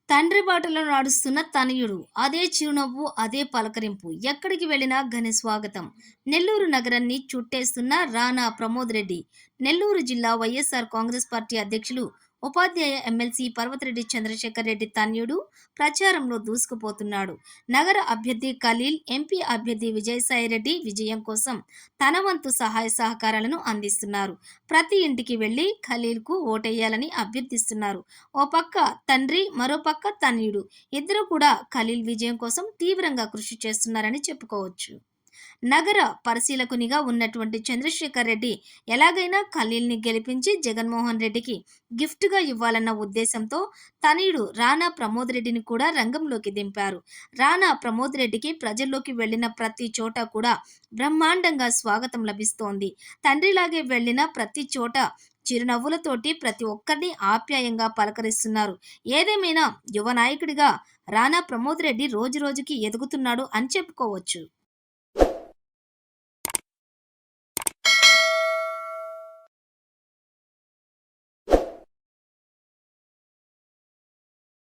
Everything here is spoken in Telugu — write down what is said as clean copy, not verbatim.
తండ్రి బాటలో నడుస్తున్న తనయుడు అదే చిరునవ్వు, అదే పలకరింపు. ఎక్కడికి వెళ్ళినా ఘన స్వాగతం. నెల్లూరు నగరాన్ని చుట్టేస్తున్న రానా ప్రమోద్ రెడ్డి. నెల్లూరు జిల్లా వైఎస్ఆర్ కాంగ్రెస్ పార్టీ అధ్యక్షులు, ఉపాధ్యాయ ఎమ్మెల్సీ పర్వతిరెడ్డి చంద్రశేఖర్ రెడ్డి తనయుడు ప్రచారంలో దూసుకుపోతున్నాడు. నగర అభ్యర్థి ఖలీల్, ఎంపీ అభ్యర్థి విజయసాయిరెడ్డి విజయం కోసం తన వంతు సహాయ సహకారాలను అందిస్తున్నారు. ప్రతి ఇంటికి వెళ్లి ఖలీల్కు ఓటేయాలని అభ్యర్థిస్తున్నారు. ఓ పక్క తండ్రి, మరో పక్క తనయుడు ఇద్దరు కూడా ఖలీల్ విజయం కోసం తీవ్రంగా కృషి చేస్తున్నారని చెప్పుకోవచ్చు. నగర పరిశీలకునిగా ఉన్నటువంటి చంద్రశేఖర్ రెడ్డి ఎలాగైనా ఖలీల్ని గెలిపించి జగన్మోహన్ రెడ్డికి గిఫ్ట్గా ఇవ్వాలన్న ఉద్దేశంతో తనయుడు రానా ప్రమోద్ రెడ్డిని కూడా రంగంలోకి దింపారు. రానా ప్రమోద్ రెడ్డికి ప్రజల్లోకి వెళ్లిన ప్రతి చోట కూడా బ్రహ్మాండంగా స్వాగతం లభిస్తోంది. తండ్రిలాగే వెళ్లిన ప్రతి చోట చిరునవ్వులతోటి ప్రతి ఒక్కరిని ఆప్యాయంగా పలకరిస్తున్నారు. ఏదేమైనా యువ నాయకుడిగా రానా ప్రమోద్ రెడ్డి రోజు రోజుకి ఎదుగుతున్నాడు అని చెప్పుకోవచ్చు.